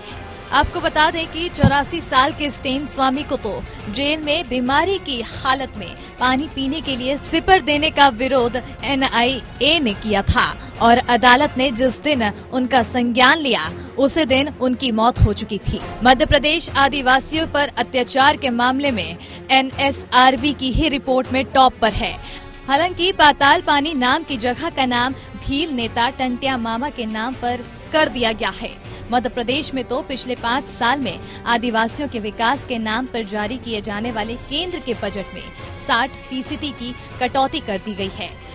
आपको बता दें कि 84 साल के स्टेन स्वामी को तो जेल में बीमारी की हालत में पानी पीने के लिए सिपर देने का विरोध NIA ने किया था और अदालत ने जिस दिन उनका संज्ञान लिया उसी दिन उनकी मौत हो चुकी थी। मध्य प्रदेश आदिवासियों पर अत्याचार के मामले में NSRB की ही रिपोर्ट में टॉप पर है। हालांकि पाताल पानी नाम की जगह का नाम भील नेता टंटिया मामा के नाम पर कर दिया गया है। मध्य प्रदेश में तो पिछले 5 साल में आदिवासियों के विकास के नाम पर जारी किए जाने वाले केंद्र के बजट में 60% की कटौती कर दी गई है।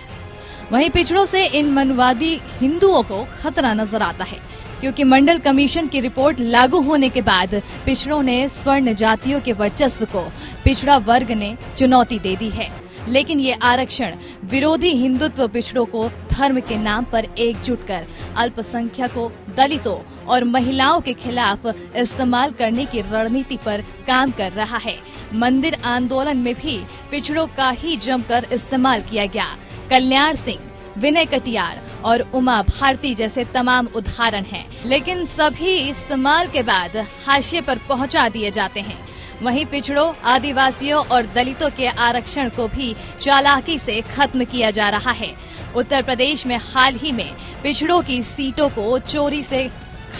वहीं पिछड़ों से इन मनुवादी हिंदुओं को खतरा नजर आता है, क्योंकि मंडल कमीशन की रिपोर्ट लागू होने के बाद पिछड़ों ने स्वर्ण जातियों के वर्चस्व को पिछड़ा वर्ग ने चुनौती दे दी है। लेकिन ये आरक्षण विरोधी हिंदुत्व पिछड़ों को धर्म के नाम पर एकजुट कर अल्पसंख्यकों, दलितों और महिलाओं के खिलाफ इस्तेमाल करने की रणनीति पर काम कर रहा है। मंदिर आंदोलन में भी पिछड़ों का ही जमकर इस्तेमाल किया गया। कल्याण सिंह, विनय कटियार और उमा भारती जैसे तमाम उदाहरण हैं, लेकिन सभी इस्तेमाल के बाद हाशिए पर पहुंचा दिए जाते हैं। वहीं पिछड़ों, आदिवासियों और दलितों के आरक्षण को भी चालाकी से खत्म किया जा रहा है। उत्तर प्रदेश में हाल ही में पिछड़ों की सीटों को चोरी से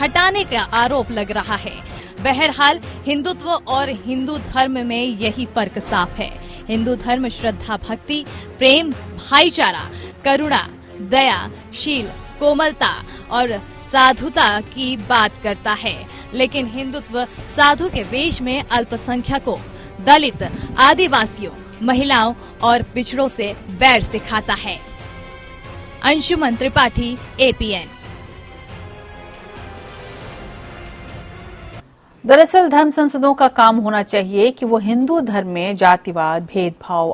हटाने का आरोप लग रहा है। बहरहाल हिंदुत्व और हिंदू धर्म में यही फर्क साफ है। हिंदू धर्म श्रद्धा, भक्ति, प्रेम, भाईचारा, करुणा, दया, शील, कोमलता और साधुता की बात करता है, लेकिन हिंदुत्व साधु के वेश में अल्पसंख्यकों, दलित, आदिवासियों, महिलाओं और पिछड़ों से बैर सिखाता है। अंशुमन त्रिपाठी, APN।
दरअसल धर्म संसदों का काम होना चाहिए कि वो हिंदू धर्म में जातिवाद, भेदभाव,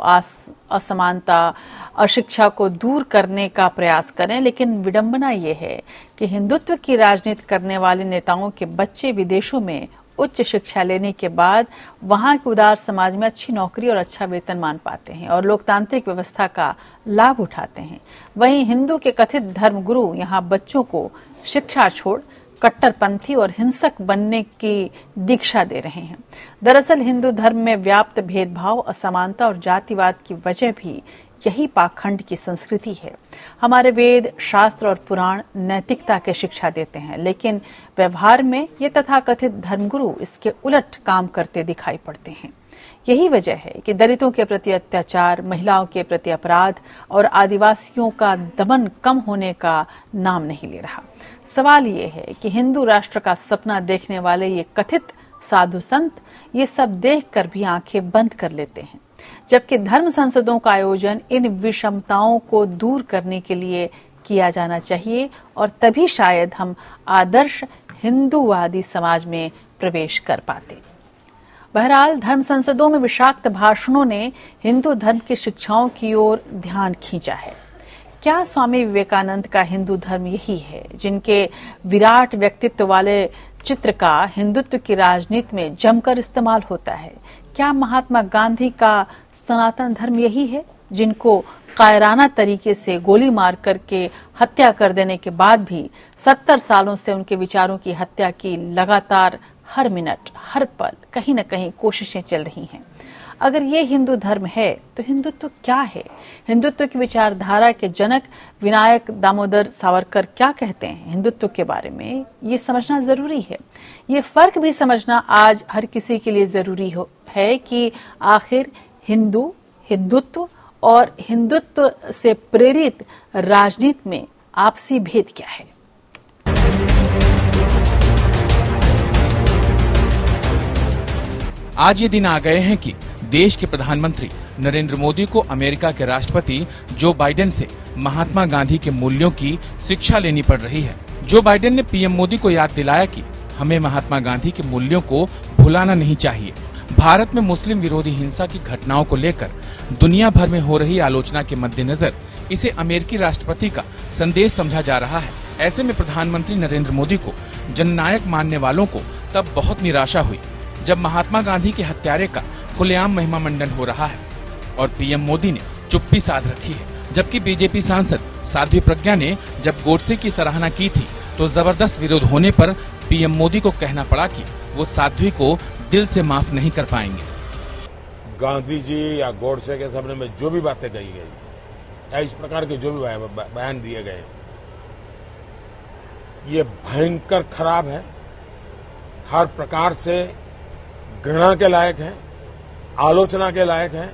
असमानता, अशिक्षा को दूर करने का प्रयास करें, लेकिन विडंबना ये है कि हिंदुत्व की राजनीति करने वाले नेताओं के बच्चे विदेशों में उच्च शिक्षा लेने के बाद वहां के उदार समाज में अच्छी नौकरी और अच्छा वेतन मान पाते हैं और लोकतांत्रिक व्यवस्था का लाभ उठाते हैं। वहीं हिंदू के कथित धर्मगुरु यहां बच्चों को शिक्षा छोड़ कट्टरपंथी और हिंसक बनने की दीक्षा दे रहे हैं। दरअसल हिंदू धर्म में व्याप्त भेदभाव, असमानता और जातिवाद की वजह भी यही पाखंड की संस्कृति है। हमारे वेद, शास्त्र और पुराण नैतिकता की शिक्षा देते हैं, लेकिन व्यवहार में ये तथाकथित धर्मगुरु इसके उलट काम करते दिखाई पड़ते हैं। यही वजह है कि दलितों के प्रति अत्याचार, महिलाओं के प्रति अपराध और आदिवासियों का दमन कम होने का नाम नहीं ले रहा। सवाल ये है कि हिंदू राष्ट्र का सपना देखने वाले ये कथित साधु संत ये सब देखकर भी आंखें बंद कर लेते हैं, जबकि धर्म संसदों का आयोजन इन विषमताओं को दूर करने के लिए किया जाना चाहिए और तभी शायद हम आदर्श हिंदूवादी समाज में प्रवेश कर पाते। बहरहाल धर्म संसदों में विषाक्त भाषणों ने हिंदू धर्म की शिक्षाओं की ओर ध्यान खींचा है। क्या स्वामी विवेकानंद का हिंदू धर्म यही है, जिनके विराट व्यक्तित्व वाले चित्र का हिंदुत्व की राजनीति में जमकर इस्तेमाल होता है? क्या महात्मा गांधी का सनातन धर्म यही है, जिनको कायराना तरीके से गोली मार करके हत्या कर देने के बाद भी 70 सालों से उनके विचारों की हत्या की लगातार हर मिनट, हर पल कहीं न कहीं कोशिशें चल रही हैं? अगर ये हिंदू धर्म है तो हिंदुत्व क्या है? हिंदुत्व की विचारधारा के जनक विनायक दामोदर सावरकर क्या कहते हैं हिंदुत्व के बारे में, ये समझना जरूरी है। ये फर्क भी समझना आज हर किसी के लिए जरूरी है कि आखिर हिंदुत्व और हिंदुत्व से प्रेरित राजनीति में आपसी भेद क्या है।
आज ये दिन आ गए हैं कि देश के प्रधानमंत्री नरेंद्र मोदी को अमेरिका के राष्ट्रपति जो बाइडेन से महात्मा गांधी के मूल्यों की शिक्षा लेनी पड़ रही है। जो बाइडेन ने पीएम मोदी को याद दिलाया कि हमें महात्मा गांधी के मूल्यों को भुलाना नहीं चाहिए। भारत में मुस्लिम विरोधी हिंसा की घटनाओं को लेकर दुनिया भर में हो रही आलोचना के मद्देनजर इसे अमेरिकी राष्ट्रपति का संदेश समझा जा रहा है। ऐसे में प्रधानमंत्री नरेंद्र मोदी को जननायक मानने वालों को तब बहुत निराशा हुई जब महात्मा गांधी के हत्यारे का खुलेआम महिमा मंडन हो रहा है और पीएम मोदी ने चुप्पी साध रखी है। जबकि बीजेपी सांसद साध्वी प्रज्ञा ने जब गोडसे की सराहना की थी तो जबरदस्त विरोध होने पर पीएम मोदी को कहना पड़ा कि वो साध्वी को दिल से माफ नहीं कर पाएंगे।
गांधी जी या गोडसे के सामने में जो भी बातें कही गई या इस प्रकार के जो भी बयान दिए गए, ये भयंकर खराब है, हर प्रकार से घृणा के लायक है, आलोचना के लायक है।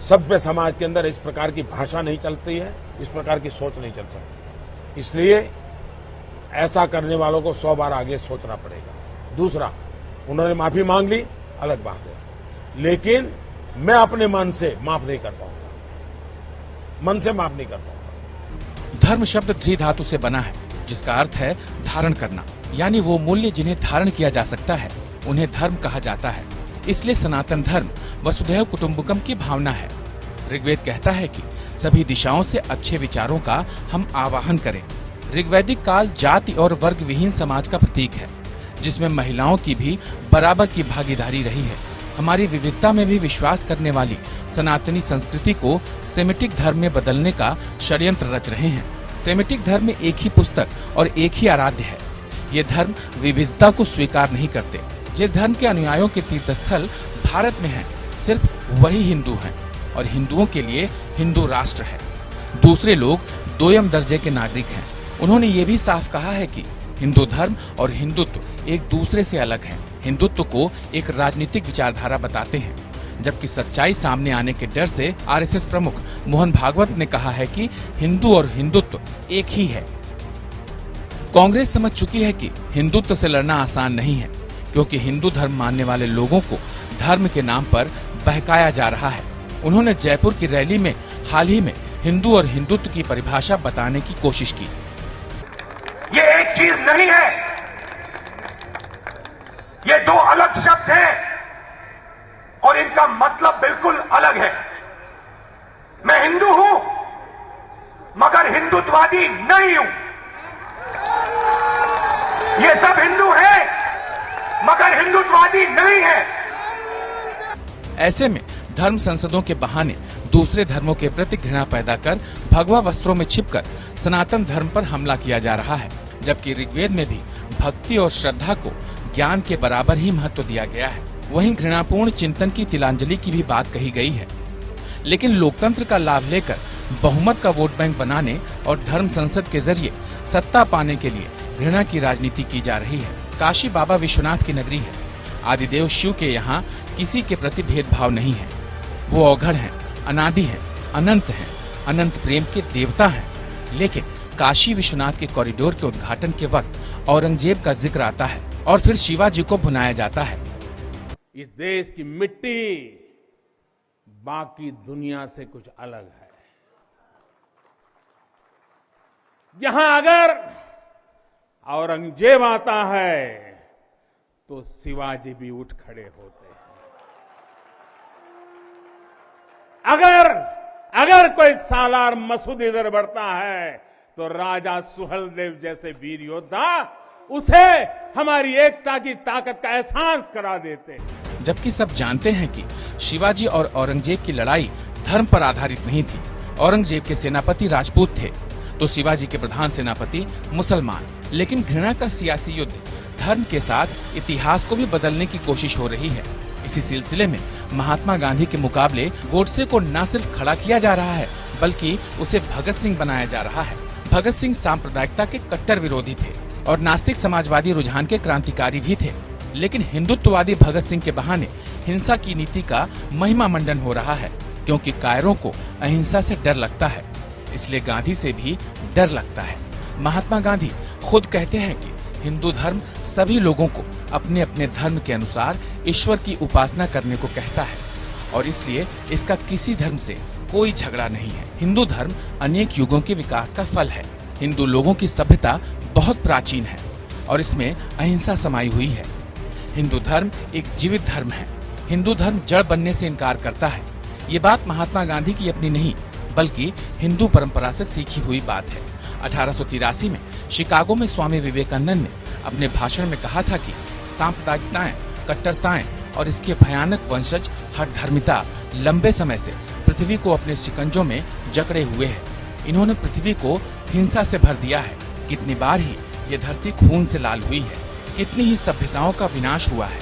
सभ्य समाज के अंदर इस प्रकार की भाषा नहीं चलती है, इस प्रकार की सोच नहीं चल सकती। इसलिए ऐसा करने वालों को 100 बार आगे सोचना पड़ेगा। दूसरा, उन्होंने माफी मांग ली, अलग बात है, लेकिन मैं अपने मन से माफ नहीं कर पाऊंगा, मन से माफ नहीं कर पाऊंगा।
धर्म शब्द द्वि धातु से बना है, जिसका अर्थ है धारण करना, यानी वो मूल्य जिन्हें धारण किया जा सकता है उन्हें धर्म कहा जाता है। इसलिए सनातन धर्म वसुधैव कुटुंबकम की भावना है। ऋग्वेद कहता है कि सभी दिशाओं से अच्छे विचारों का हम आवाहन करें। ऋग्वैदिक काल जाति और वर्ग विहीन समाज का प्रतीक है, जिसमें महिलाओं की भी बराबर की भागीदारी रही है। हमारी विविधता में भी विश्वास करने वाली सनातनी संस्कृति को सेमिटिक धर्म में बदलने का षड्यंत्र रच रहे हैं। सेमिटिक धर्म में एक ही पुस्तक और एक ही आराध्य है। ये धर्म विविधता को स्वीकार नहीं करते। जिस धर्म के अनुयायियों के तीर्थस्थल भारत में हैं, सिर्फ वही हिंदू हैं और हिंदुओं के लिए हिंदू राष्ट्र है। दूसरे लोग दोयम दर्जे के नागरिक हैं। उन्होंने ये भी साफ कहा है कि हिंदू धर्म और हिंदुत्व एक दूसरे से अलग हैं। हिंदुत्व को एक राजनीतिक विचारधारा बताते हैं, जबकि सच्चाई सामने आने के डर से आरएसएस प्रमुख मोहन भागवत ने कहा है कि हिंदू और हिंदुत्व एक ही है। कांग्रेस समझ चुकी है कि हिंदुत्व से लड़ना आसान नहीं है, क्योंकि हिंदू धर्म मानने वाले लोगों को धर्म के नाम पर बहकाया जा रहा है। उन्होंने जयपुर की रैली में हाल ही में हिंदू और हिंदुत्व की परिभाषा बताने की कोशिश की।
ये एक चीज नहीं है, ये दो अलग शब्द हैं और इनका मतलब बिल्कुल अलग है। मैं हिंदू हूं मगर हिंदुत्ववादी नहीं हूं। ये सब हिंदू हैं मगर हिंदुत्ववादी नहीं है।
ऐसे में धर्म संसदों के बहाने दूसरे धर्मों के प्रति घृणा पैदा कर भगवा वस्त्रों में छिपकर सनातन धर्म पर हमला किया जा रहा है, जबकि ऋग्वेद में भी भक्ति और श्रद्धा को ज्ञान के बराबर ही महत्व दिया गया है। वहीं घृणापूर्ण चिंतन की तिलांजलि की भी बात कही गई है। लेकिन लोकतंत्र का लाभ लेकर बहुमत का वोट बैंक बनाने और धर्म संसद के जरिए सत्ता पाने के लिए घृणा की राजनीति की जा रही है। काशी बाबा विश्वनाथ की नगरी है। आदिदेव शिव के यहाँ किसी के प्रति भेदभाव नहीं है। वो अवघड़ हैं, अनादि हैं, अनंत हैं, अनंत प्रेम के देवता हैं। लेकिन काशी विश्वनाथ के कॉरिडोर के उद्घाटन के वक्त औरंगजेब का जिक्र आता है और फिर शिवाजी को भुनाया जाता है।
इस देश की मिट्टी बाकी दुनिया से कुछ अलग है। यहां अगर औरंगजेब आता है तो शिवाजी भी उठ खड़े होते हैं। अगर कोई सालार मसूद इधर बढ़ता है तो राजा सुहेलदेव जैसे वीर योद्धा उसे हमारी एकता की ताकत का एहसास करा देते हैं।
जबकि सब जानते हैं कि शिवाजी और औरंगजेब की लड़ाई धर्म पर आधारित नहीं थी। औरंगजेब के सेनापति राजपूत थे तो शिवाजी के प्रधान सेनापति मुसलमान। लेकिन घृणा का सियासी युद्ध धर्म के साथ इतिहास को भी बदलने की कोशिश हो रही है। इसी सिलसिले में महात्मा गांधी के मुकाबले गोडसे को न सिर्फ खड़ा किया जा रहा है बल्कि उसे भगत सिंह बनाया जा रहा है। भगत सिंह सांप्रदायिकता के कट्टर विरोधी थे और नास्तिक समाजवादी रुझान के क्रांतिकारी भी थे। लेकिन हिंदुत्ववादी भगत सिंह के बहाने हिंसा की नीति का महिमा मंडन हो रहा है, क्योंकि कायरों को अहिंसा से डर लगता है, इसलिए गांधी से भी डर लगता है। महात्मा गांधी खुद कहते हैं कि हिंदू धर्म सभी लोगों को अपने अपने धर्म के अनुसार ईश्वर की उपासना करने को कहता है और इसलिए इसका किसी धर्म से कोई झगड़ा नहीं है। हिंदू धर्म अनेक युगों के विकास का फल है। हिंदू लोगों की सभ्यता बहुत प्राचीन है और इसमें अहिंसा समाई हुई है। हिंदू धर्म एक जीवित धर्म है। हिंदू धर्म जड़ बनने से इनकार करता है। ये बात महात्मा गांधी की अपनी नहीं बल्कि हिंदू परंपरा से सीखी हुई बात है। 1883 में शिकागो में स्वामी विवेकानंद ने अपने भाषण में कहा था कि सांप्रदायिकताएं, कट्टरताएं और इसके भयानक वंशज हठधर्मिता लंबे समय से पृथ्वी को अपने शिकंजों में जकड़े हुए है। इन्होंने पृथ्वी को हिंसा से भर दिया है। कितनी बार ही ये धरती खून से लाल हुई है, कितनी ही सभ्यताओं का विनाश हुआ है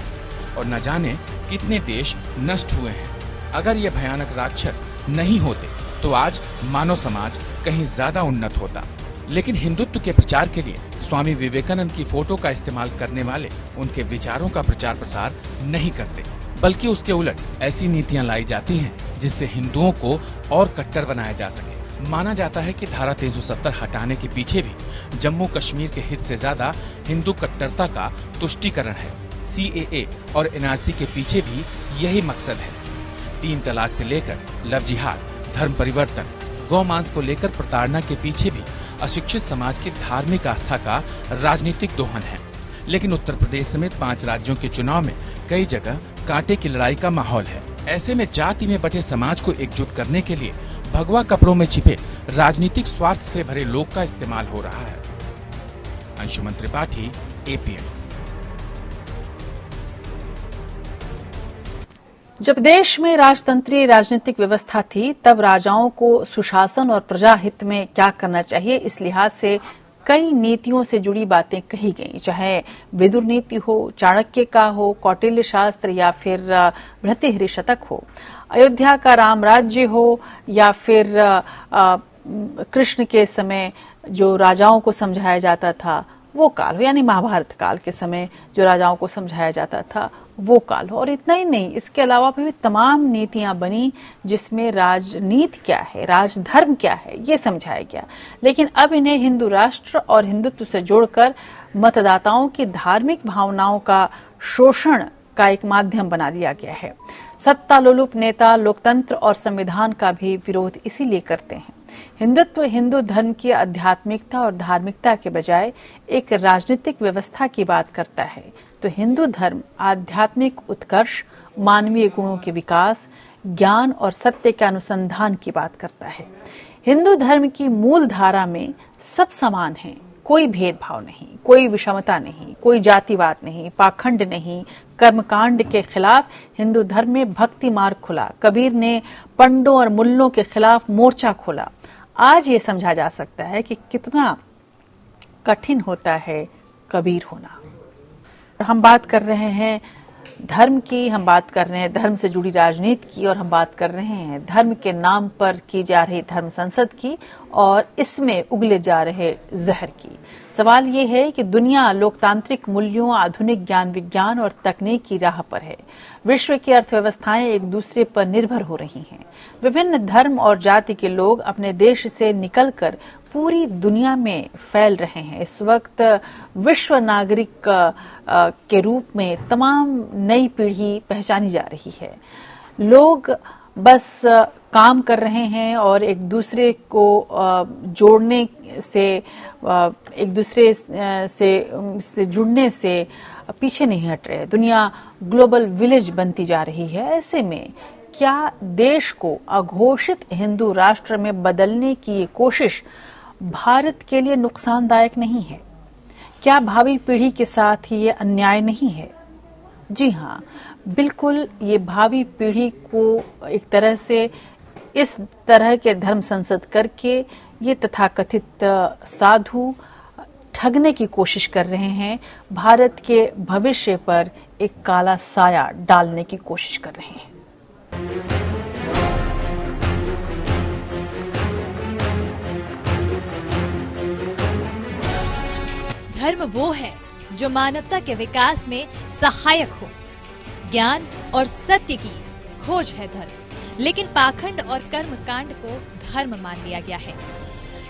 और न जाने कितने देश नष्ट हुए हैं। अगर ये भयानक राक्षस नहीं होते तो आज मानव समाज कहीं ज्यादा उन्नत होता। लेकिन हिंदुत्व के प्रचार के लिए स्वामी विवेकानंद की फोटो का इस्तेमाल करने वाले उनके विचारों का प्रचार प्रसार नहीं करते, बल्कि उसके उलट ऐसी नीतियां लाई जाती हैं जिससे हिंदुओं को और कट्टर बनाया जा सके। माना जाता है कि धारा 370 हटाने के पीछे भी जम्मू कश्मीर के हित से ज्यादा हिंदू कट्टरता का तुष्टीकरण है। CAA और NRC के पीछे भी यही मकसद है। 3 तलाक से लेकर लव जिहाद, धर्म परिवर्तन, गौमांस को लेकर प्रताड़ना के पीछे भी अशिक्षित समाज की धार्मिक आस्था का राजनीतिक दोहन है। लेकिन उत्तर प्रदेश समेत 5 राज्यों के चुनाव में कई जगह कांटे की लड़ाई का माहौल है। ऐसे में जाति में बटे समाज को एकजुट करने के लिए भगवा कपड़ों में छिपे राजनीतिक स्वार्थ से भरे लोग का इस्तेमाल हो रहा है। अंशुमन त्रिपाठी, APM।
जब देश में राजतंत्रीय राजनीतिक व्यवस्था थी तब राजाओं को सुशासन और प्रजा हित में क्या करना चाहिए इस लिहाज से कई नीतियों से जुड़ी बातें कही गई, चाहे विदुर नीति हो, चाणक्य का हो, कौटिल्य शास्त्र या फिर भृतृहरि शतक हो, अयोध्या का राम राज्य हो या फिर कृष्ण के समय जो राजाओं को समझाया जाता था वो काल हो, यानी महाभारत काल के समय जो राजाओं को समझाया जाता था वो काल हो। और इतना ही नहीं, इसके अलावा भी तमाम नीतियां बनी जिसमें राजनीति क्या है, राजधर्म क्या है, ये समझाया गया। लेकिन अब इन्हें हिंदू राष्ट्र और हिंदुत्व से जोड़कर मतदाताओं की धार्मिक भावनाओं का शोषण का एक माध्यम बना दिया गया है। सत्तालोलुप नेता लोकतंत्र और संविधान का भी विरोध इसीलिए करते हैं। हिंदुत्व हिंदू धर्म की आध्यात्मिकता और धार्मिकता के बजाय एक राजनीतिक व्यवस्था की बात करता है, तो हिंदू धर्म आध्यात्मिक उत्कर्ष, मानवीय गुणों के विकास, ज्ञान और सत्य के अनुसंधान की बात करता है। हिंदू धर्म की मूल धारा में सब समान हैं, कोई भेदभाव नहीं, कोई विषमता नहीं, कोई जातिवाद नहीं, पाखंड नहीं। कर्मकांड के खिलाफ हिंदू धर्म में भक्ति मार्ग खुला। कबीर ने पंडों और मुल्लों के खिलाफ मोर्चा खोला। आज ये समझा जा सकता है कि कितना कठिन होता है कबीर होना। हम बात कर रहे हैं धर्म की, हम बात कर रहे हैं धर्म से जुड़ी राजनीति की, और हम बात कर रहे हैं धर्म के नाम पर की जा रही धर्म संसद की और इसमें उगले जा रहे जहर की। सवाल ये है कि दुनिया लोकतांत्रिक मूल्यों, आधुनिक ज्ञान विज्ञान और तकनीक की राह पर है। विश्व की अर्थव्यवस्थाएं एक दूसरे पर निर्भर हो रही हैं। विभिन्न धर्म और जाति के लोग अपने देश से निकलकर पूरी दुनिया में फैल रहे हैं। इस वक्त विश्व नागरिक के रूप में तमाम नई पीढ़ी पहचानी जा रही है। लोग बस काम कर रहे हैं और एक दूसरे को जोड़ने से, एक दूसरे से जुड़ने से पीछे नहीं हट रहे। दुनिया ग्लोबल विलेज बनती जा रही है। ऐसे में क्या देश को अघोषित हिंदू राष्ट्र में बदलने की ये कोशिश भारत के लिए नुकसानदायक नहीं है? क्या भावी पीढ़ी के साथ ये अन्याय नहीं है? जी हाँ, बिल्कुल। ये भावी पीढ़ी को एक तरह से इस तरह के धर्म संसद करके ये तथाकथित साधु ठगने की कोशिश कर रहे हैं। भारत के भविष्य पर एक काला साया डालने की कोशिश कर रहे हैं।
धर्म वो है जो मानवता के विकास में सहायक हो। ज्ञान और सत्य की खोज है धर्म। लेकिन पाखंड और कर्म कांड को धर्म मान लिया गया है।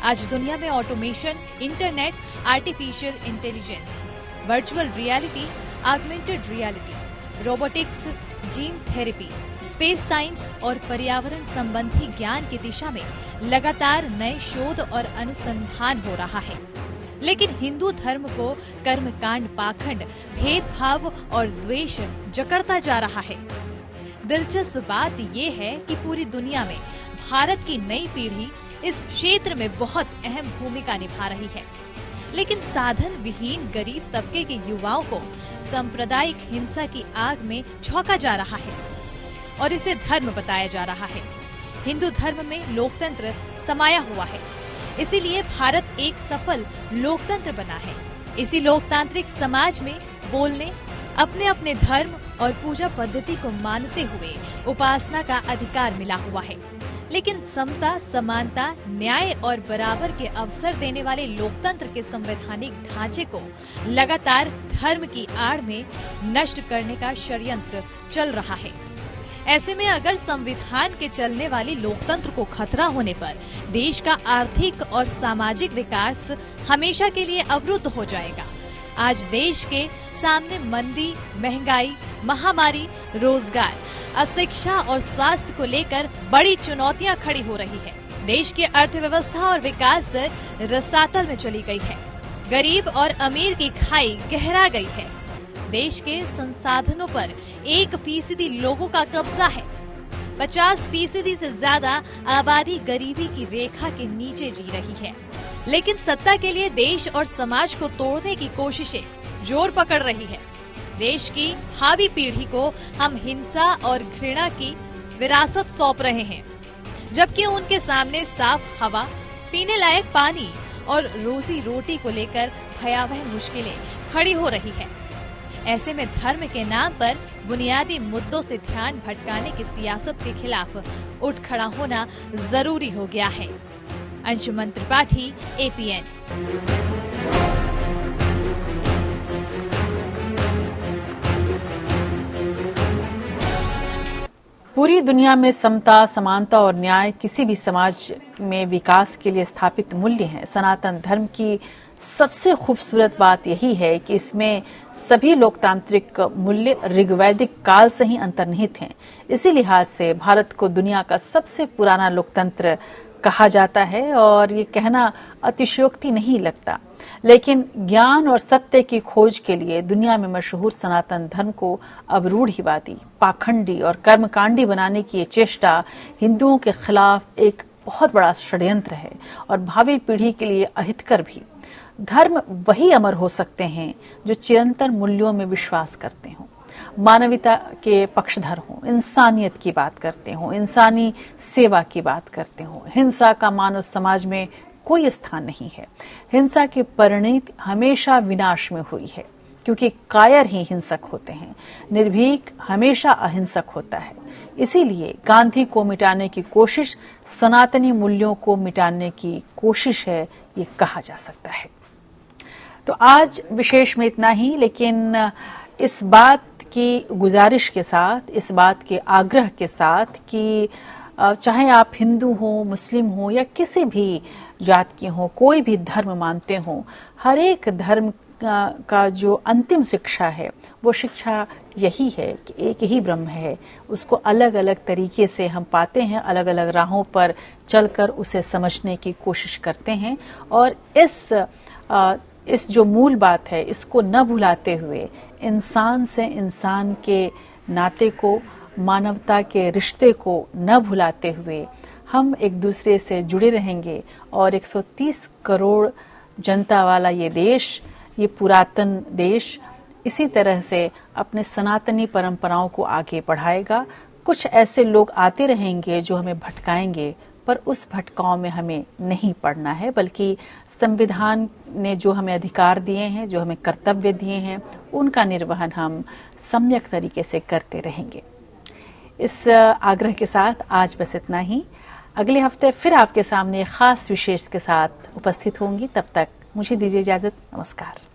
आज दुनिया में automation, internet, artificial intelligence, virtual reality, augmented reality, robotics, gene therapy, space science और पर्यावरण संबंधी ज्ञान की दिशा में लगातार नए शोध और अनुसंधान हो रहा है। लेकिन हिंदू धर्म को कर्मकांड, पाखंड, भेदभाव और द्वेष जकड़ता जा रहा है। दिलचस्प बात यह है कि पूरी दुनिया में भारत की नई पीढ़ी इस क्षेत्र में बहुत अहम भूमिका निभा रही है। लेकिन साधन विहीन गरीब तबके के युवाओं को सांप्रदायिक हिंसा की आग में झोंका जा रहा है और इसे धर्म बताया जा रहा है। हिंदू धर्म में लोकतंत्र समाया हुआ है, इसीलिए भारत एक सफल लोकतंत्र बना है। इसी लोकतांत्रिक समाज में बोलने, अपने अपने धर्म और पूजा पद्धति को मानते हुए उपासना का अधिकार मिला हुआ है। लेकिन समता, समानता, न्याय और बराबर के अवसर देने वाले लोकतंत्र के संवैधानिक ढांचे को लगातार धर्म की आड़ में नष्ट करने का षड्यंत्र चल रहा है। ऐसे में अगर संविधान के चलने वाली लोकतंत्र को खतरा होने पर देश का आर्थिक और सामाजिक विकास हमेशा के लिए अवरुद्ध हो जाएगा। आज देश के सामने मंदी, महंगाई, महामारी, रोजगार, अशिक्षा और स्वास्थ्य को लेकर बड़ी चुनौतियां खड़ी हो रही है। देश की अर्थव्यवस्था और विकास दर रसातल में चली गई है। गरीब और अमीर की खाई गहरा गई है। देश के संसाधनों पर 1% लोगों का कब्जा है। 50% से ज्यादा आबादी गरीबी की रेखा के नीचे जी रही है। लेकिन सत्ता के लिए देश और समाज को तोड़ने की कोशिशें जोर पकड़ रही है। देश की भावी पीढ़ी को हम हिंसा और घृणा की विरासत सौंप रहे हैं, जबकि उनके सामने साफ हवा, पीने लायक पानी और रोजी रोटी को लेकर भयावह मुश्किलें खड़ी हो रही है। ऐसे में धर्म के नाम पर बुनियादी मुद्दों से ध्यान भटकाने की सियासत के खिलाफ उठ खड़ा होना जरूरी हो गया है। अंशुमन त्रिपाठी, APN।
पूरी दुनिया में समता, समानता और न्याय किसी भी समाज में विकास के लिए स्थापित मूल्य हैं। सनातन धर्म की सबसे खूबसूरत बात यही है कि इसमें सभी लोकतांत्रिक मूल्य ऋग्वैदिक काल से ही अंतर्निहित हैं। इसी लिहाज से भारत को दुनिया का सबसे पुराना लोकतंत्र कहा जाता है और ये कहना अतिशयोक्ति नहीं लगता। लेकिन ज्ञान और सत्य की खोज के लिए दुनिया में मशहूर सनातन धर्म को अब रूढ़िवादी, पाखंडी और कर्मकांडी बनाने की ये चेष्टा हिंदुओं के खिलाफ एक बहुत बड़ा षड्यंत्र है और भावी पीढ़ी के लिए अहितकर भी। धर्म वही अमर हो सकते हैं जो चिरंतन मूल्यों में विश्वास करते हों, मानवता के पक्षधर हों, इंसानियत की बात करते हों, इंसानी सेवा की बात करते हों। हिंसा का मानव समाज में कोई स्थान नहीं है। हिंसा की परिणति हमेशा विनाश में हुई है, क्योंकि कायर ही हिंसक होते हैं। निर्भीक हमेशा अहिंसक होता है। इसीलिए गांधी को मिटाने की कोशिश सनातनी मूल्यों को मिटाने की कोशिश है, ये कहा जा सकता है। तो आज विशेष में इतना ही, लेकिन इस बात की गुजारिश के साथ, इस बात के आग्रह के साथ कि चाहे आप हिंदू हो, मुस्लिम हो या किसी भी जात के हो, कोई भी धर्म मानते हो, हर एक धर्म का जो अंतिम शिक्षा है वो शिक्षा यही है कि एक ही ब्रह्म है। उसको अलग अलग तरीके से हम पाते हैं, अलग अलग राहों पर चलकर उसे समझने की कोशिश करते हैं और इस जो मूल बात है इसको न भुलाते हुए इंसान से इंसान के नाते को, मानवता के रिश्ते को न भुलाते हुए हम एक दूसरे से जुड़े रहेंगे और 130 करोड़ जनता वाला ये देश, ये पुरातन देश इसी तरह से अपने सनातनी परंपराओं को आगे बढ़ाएगा। कुछ ऐसे लोग आते रहेंगे जो हमें भटकाएंगे, पर उस भटकाव में हमें नहीं पड़ना है, बल्कि संविधान ने जो हमें अधिकार दिए हैं, जो हमें कर्तव्य दिए हैं, उनका निर्वहन हम सम्यक तरीके से करते रहेंगे। इस आग्रह के साथ आज बस इतना ही। अगले हफ्ते फिर आपके सामने खास विशेष के साथ उपस्थित होंगी। तब तक मुझे दीजिए इजाजत। नमस्कार।